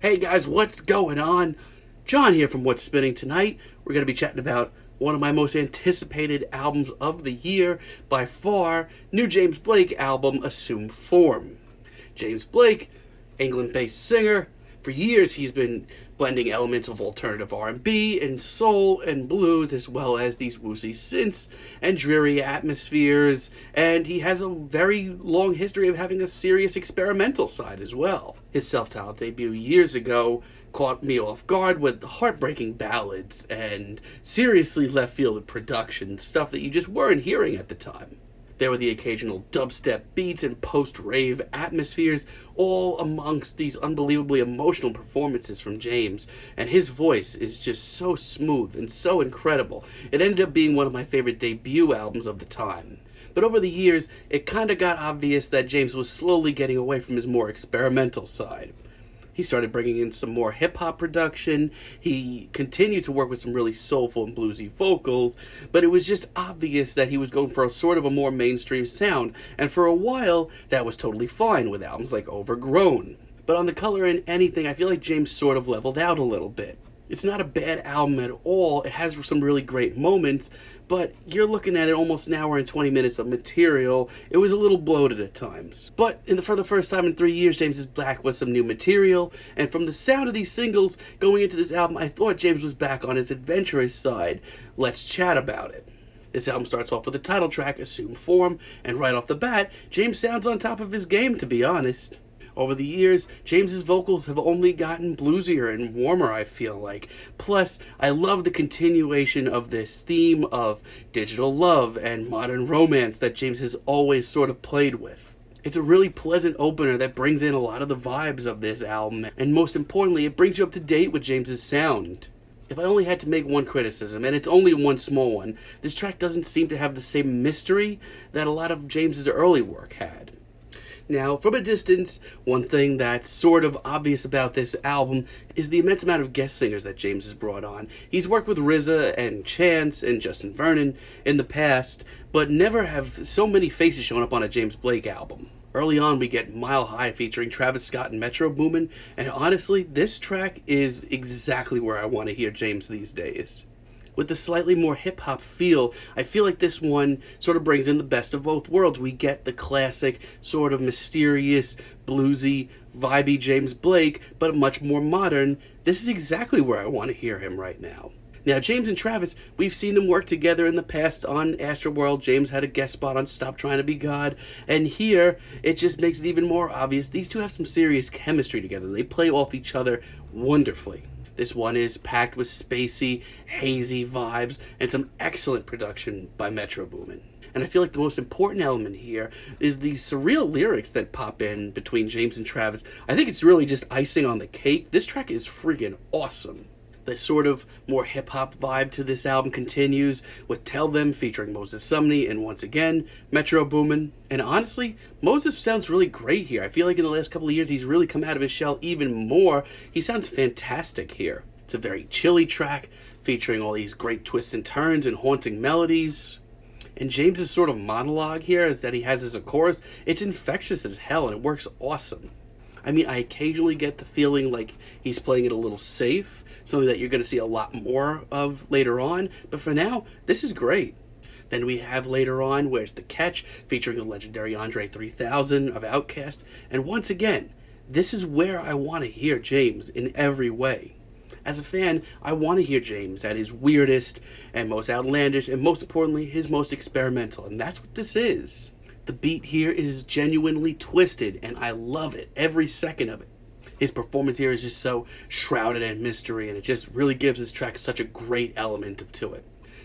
Hey guys, what's going on? John here from What's Spinning Tonight. We're going to be chatting about one of my most anticipated albums of the year, by far, new James Blake album, Assume Form. James Blake, England-based singer. For years he's been blending elements of alternative R&B and soul and blues, as well as these woozy synths and dreary atmospheres, and he has a very long history of having a serious experimental side as well. His self-titled debut years ago caught me off guard with heartbreaking ballads and seriously left-field production, stuff that you just weren't hearing at the time. There were the occasional dubstep beats and post-rave atmospheres, all amongst these unbelievably emotional performances from James, and his voice is just so smooth and so incredible. It ended up being one of my favorite debut albums of the time. But over the years, it kinda got obvious that James was slowly getting away from his more experimental side. He started bringing in some more hip-hop production. He continued to work with some really soulful and bluesy vocals, but it was just obvious that he was going for a sort of a more mainstream sound, and for a while, that was totally fine with albums like Overgrown. But on the color and anything, I feel like James sort of leveled out a little bit. It's not a bad album at all. It has some really great moments, but you're looking at it almost an hour and 20 minutes of material. It was a little bloated at times. But for the first time in 3 years, James is back with some new material, and from the sound of these singles going into this album, I thought James was back on his adventurous side. Let's chat about it. This album starts off with the title track, Assume Form, and right off the bat, James sounds on top of his game, to be honest. Over the years, James's vocals have only gotten bluesier and warmer, I feel like. Plus, I love the continuation of this theme of digital love and modern romance that James has always sort of played with. It's a really pleasant opener that brings in a lot of the vibes of this album, and most importantly, it brings you up to date with James's sound. If I only had to make one criticism, and it's only one small one, this track doesn't seem to have the same mystery that a lot of James's early work had. Now, from a distance, one thing that's sort of obvious about this album is the immense amount of guest singers that James has brought on. He's worked with RZA and Chance and Justin Vernon in the past, but never have so many faces shown up on a James Blake album. Early on, we get Mile High featuring Travis Scott and Metro Boomin, and honestly, this track is exactly where I want to hear James these days. With the slightly more hip-hop feel, I feel like this one sort of brings in the best of both worlds. We get the classic, sort of mysterious, bluesy, vibey James Blake, but much more modern. This is exactly where I want to hear him right now. Now, James and Travis, we've seen them work together in the past on Astroworld. James had a guest spot on Stop Trying to Be God, and here, it just makes it even more obvious. These two have some serious chemistry together. They play off each other wonderfully. This one is packed with spacey, hazy vibes and some excellent production by Metro Boomin. And I feel like the most important element here is these surreal lyrics that pop in between James and Travis. I think it's really just icing on the cake. This track is freaking awesome. The sort of more hip-hop vibe to this album continues with Tell Them featuring Moses Sumney and once again, Metro Boomin. And honestly, Moses sounds really great here. I feel like in the last couple of years he's really come out of his shell even more. He sounds fantastic here. It's a very chilly track featuring all these great twists and turns and haunting melodies. And James's sort of monologue here is that he has as a chorus. It's infectious as hell and it works awesome. I mean, I occasionally get the feeling like he's playing it a little safe, something that you're going to see a lot more of later on, but for now, this is great. Then we have later on, Where's the Catch, featuring the legendary Andre 3000 of Outkast, and once again, this is where I want to hear James in every way. As a fan, I want to hear James at his weirdest and most outlandish, and most importantly, his most experimental, and that's what this is. The beat here is genuinely twisted, and I love it, every second of it. His performance here is just so shrouded in mystery, and it just really gives this track such a great element to it.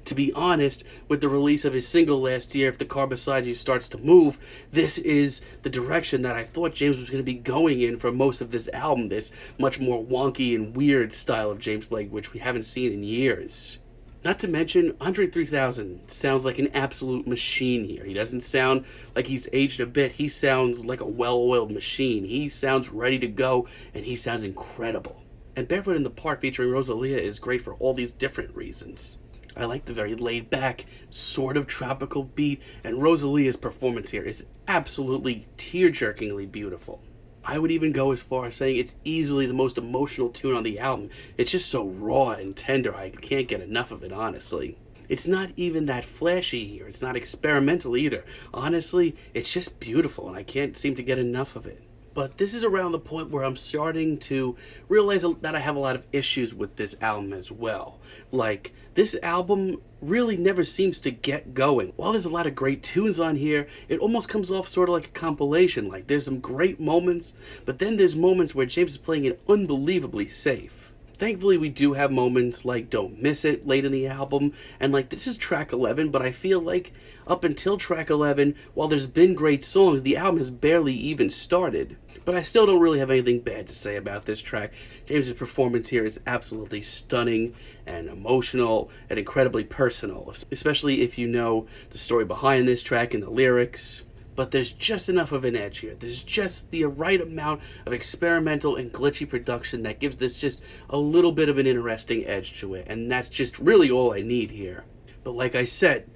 To be honest, with the release of his single last year, If the Car Beside You Starts to Move, this is the direction that I thought James was going to be going in for most of this album, this much more wonky and weird style of James Blake, which we haven't seen in years. Not to mention, Andre 3000 sounds like an absolute machine here. He doesn't sound like he's aged a bit. He sounds like a well-oiled machine. He sounds ready to go, and he sounds incredible. And Barefoot in the Park featuring Rosalia is great for all these different reasons. I like the very laid-back, sort of tropical beat, and Rosalia's performance here is absolutely tear-jerkingly beautiful. I would even go as far as saying it's easily the most emotional tune on the album. It's just so raw and tender, I can't get enough of it, honestly. It's not even that flashy here. It's not experimental either. Honestly, it's just beautiful, and I can't seem to get enough of it. But this is around the point where I'm starting to realize that I have a lot of issues with this album as well. Like, this album really never seems to get going. While there's a lot of great tunes on here, it almost comes off sort of like a compilation. Like, there's some great moments, but then there's moments where James is playing it unbelievably safe. Thankfully, we do have moments like Don't Miss It late in the album, and like this is track 11, but I feel like up until track 11, while there's been great songs, the album has barely even started. But I still don't really have anything bad to say about this track. James's performance here is absolutely stunning and emotional and incredibly personal, especially if you know the story behind this track and the lyrics. But there's just enough of an edge here. There's just the right amount of experimental and glitchy production that gives this just a little bit of an interesting edge to it, and that's just really all I need here. But like I said,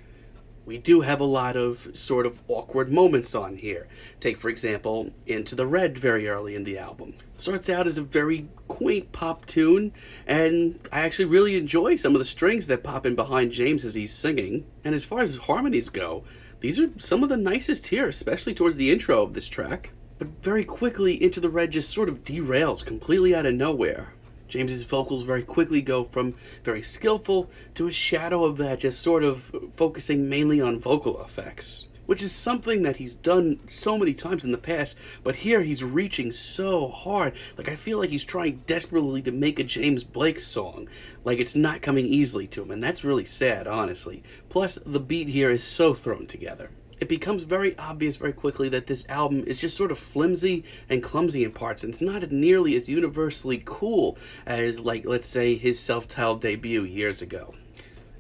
we do have a lot of sort of awkward moments on here. Take, for example, Into the Red very early in the album. Starts out as a very quaint pop tune, and I actually really enjoy some of the strings that pop in behind James as he's singing. And as far as his harmonies go, these are some of the nicest here, especially towards the intro of this track. But very quickly, Into the Red just sort of derails completely out of nowhere. James's vocals very quickly go from very skillful to a shadow of that, just sort of focusing mainly on vocal effects, which is something that he's done so many times in the past, but here he's reaching so hard. Like, I feel like he's trying desperately to make a James Blake song. Like, it's not coming easily to him, and that's really sad, honestly. Plus, the beat here is so thrown together. It becomes very obvious very quickly that this album is just sort of flimsy and clumsy in parts, and it's not nearly as universally cool as, like, let's say, his self-titled debut years ago.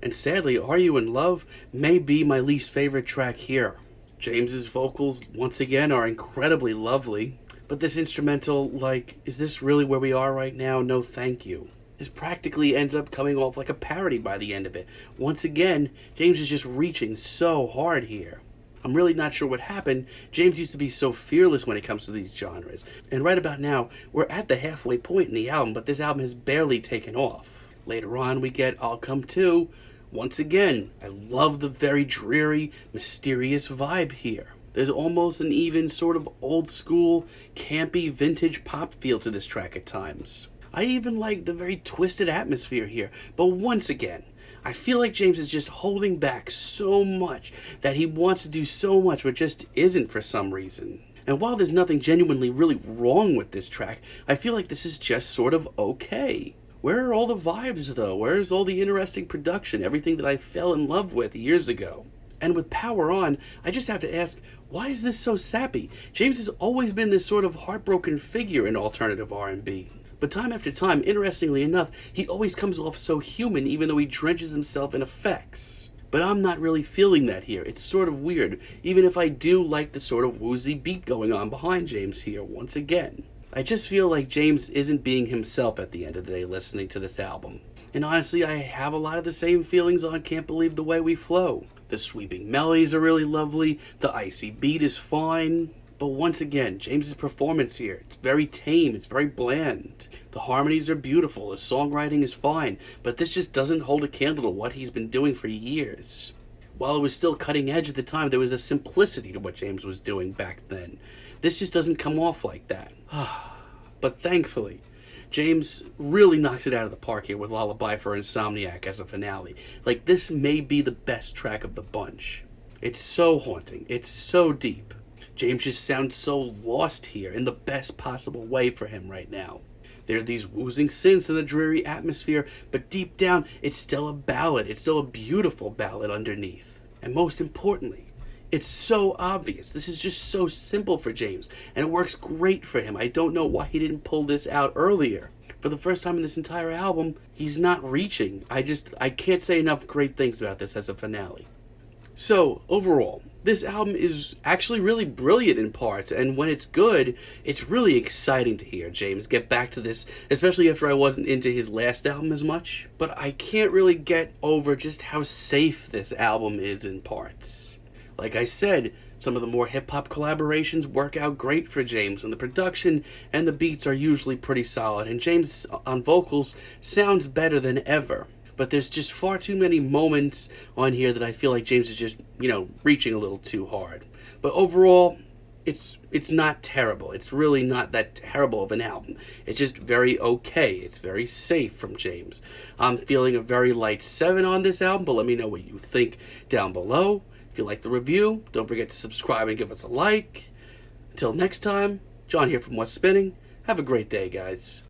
And sadly, Are You in Love may be my least favorite track here. James's vocals, once again, are incredibly lovely, but this instrumental, like, is this really where we are right now? No thank you. This practically ends up coming off like a parody by the end of it. Once again, James is just reaching so hard here. I'm really not sure what happened. James used to be so fearless when it comes to these genres. And right about now, we're at the halfway point in the album, but this album has barely taken off. Later on, we get I'll Come Too. Once again, I love the very dreary, mysterious vibe here. There's almost an even sort of old school, campy, vintage pop feel to this track at times. I even like the very twisted atmosphere here, but once again, I feel like James is just holding back so much that he wants to do so much but just isn't for some reason. And while there's nothing genuinely really wrong with this track, I feel like this is just sort of okay. Where are all the vibes though? Where's all the interesting production, everything that I fell in love with years ago? And with Power On, I just have to ask, why is this so sappy? James has always been this sort of heartbroken figure in alternative R&B. But time after time, interestingly enough, he always comes off so human even though he drenches himself in effects. But I'm not really feeling that here. It's sort of weird, even if I do like the sort of woozy beat going on behind James here once again. I just feel like James isn't being himself at the end of the day listening to this album. And honestly, I have a lot of the same feelings on Can't Believe the Way We Flow. The sweeping melodies are really lovely, the icy beat is fine. But once again, James's performance here, it's very tame, it's very bland. The harmonies are beautiful, the songwriting is fine, but this just doesn't hold a candle to what he's been doing for years. While it was still cutting edge at the time, there was a simplicity to what James was doing back then. This just doesn't come off like that. But thankfully, James really knocks it out of the park here with Lullaby for Insomniac as a finale. Like, this may be the best track of the bunch. It's so haunting, it's so deep. James just sounds so lost here in the best possible way for him right now. There are these woozing synths in the dreary atmosphere, but deep down, it's still a ballad. It's still a beautiful ballad underneath. And most importantly, it's so obvious. This is just so simple for James, and it works great for him. I don't know why he didn't pull this out earlier. For the first time in this entire album, he's not reaching. I can't say enough great things about this as a finale. So, overall, this album is actually really brilliant in parts, and when it's good, it's really exciting to hear James get back to this, especially after I wasn't into his last album as much. But I can't really get over just how safe this album is in parts. Like I said, Some of the more hip-hop collaborations work out great for James, and the production and the beats are usually pretty solid, and James on vocals sounds better than ever. But there's just far too many moments on here that I feel like James is just, reaching a little too hard. But overall, it's not terrible. It's really not that terrible of an album. It's just very okay. It's very safe from James. I'm feeling a very light 7 on this album, but let me know what you think down below. If you like the review, don't forget to subscribe and give us a like. Until next time, John here from What's Spinning. Have a great day, guys.